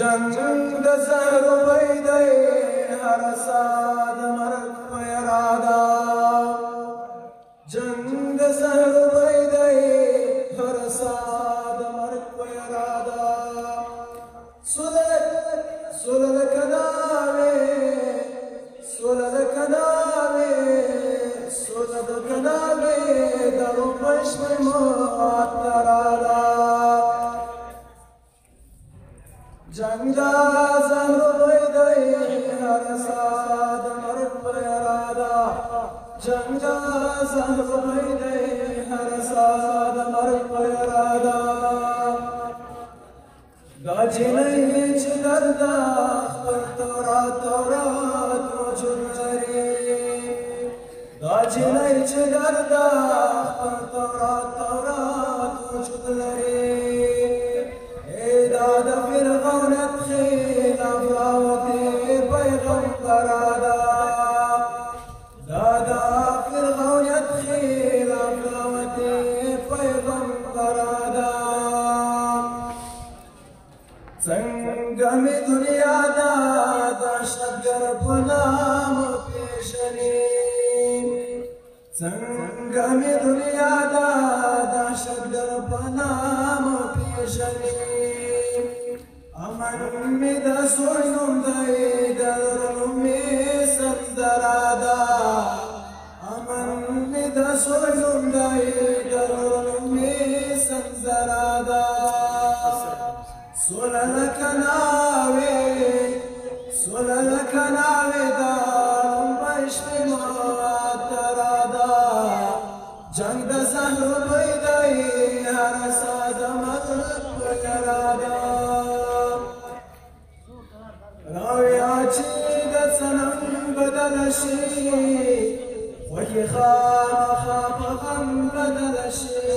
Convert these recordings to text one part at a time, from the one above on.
جنگ د زهر ویدی هر ساد مرگ پیرادا جنگ د زهر ویدی هر ساد مرگ پیرادا سولل کناوی درو پشم ماترادا جنگ دا زهر ویدی هر ساد مرگ پیرادا جنگ دا زهر ویدی هر ساد مرگ پیرادا دا جنی چه دردا تورات وجود لري دا جنی چه دردا تورات وجود لري دا فرعونت خلاف راوتی پیغمبر دا فرعونت خلاف راوتی پیغمبر څنګه می دنیا دا دهشتګر په نام پیژني څنګه می دنیا دا دهشتګر په نام پیژني امن می د سوینم دی درنو می سندرادا امن می د سوینم دی درنو می سندرادا سولل کناوی دارم بشمی ماترادا جنگ د زهر ویدی هر ساد مرگ پیرادا راویا چی د سنم بدل شي خوښي خامخا په غم بدل شي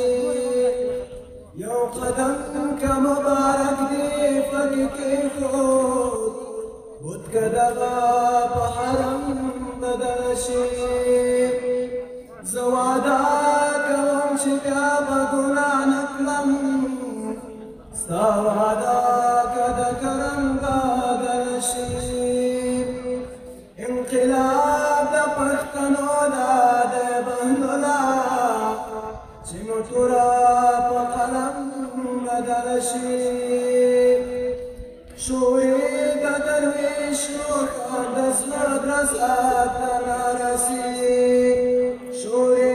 یو قدم که مبارک دی فکې خود بود که دغه په حرم بدل شي زه وعده کوم چې بیا به ګناه نه کړم ستا وعده که د کرم بدل شي انقلاب د پښتنو دا د بهلولا چې موټوره په قلم بدل شي شورې د درویشو د زړه درزا ته نارسي شورې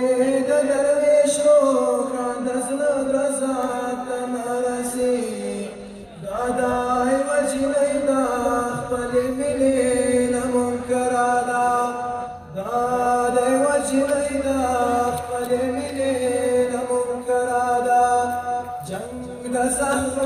د درویشو د زړه درزا ته نارسي دا دای وجنۍ دا خپلې مینې نه منکره ده دا دای وجنۍ دا خپلې مینې نه منکره ده جنگ د زهر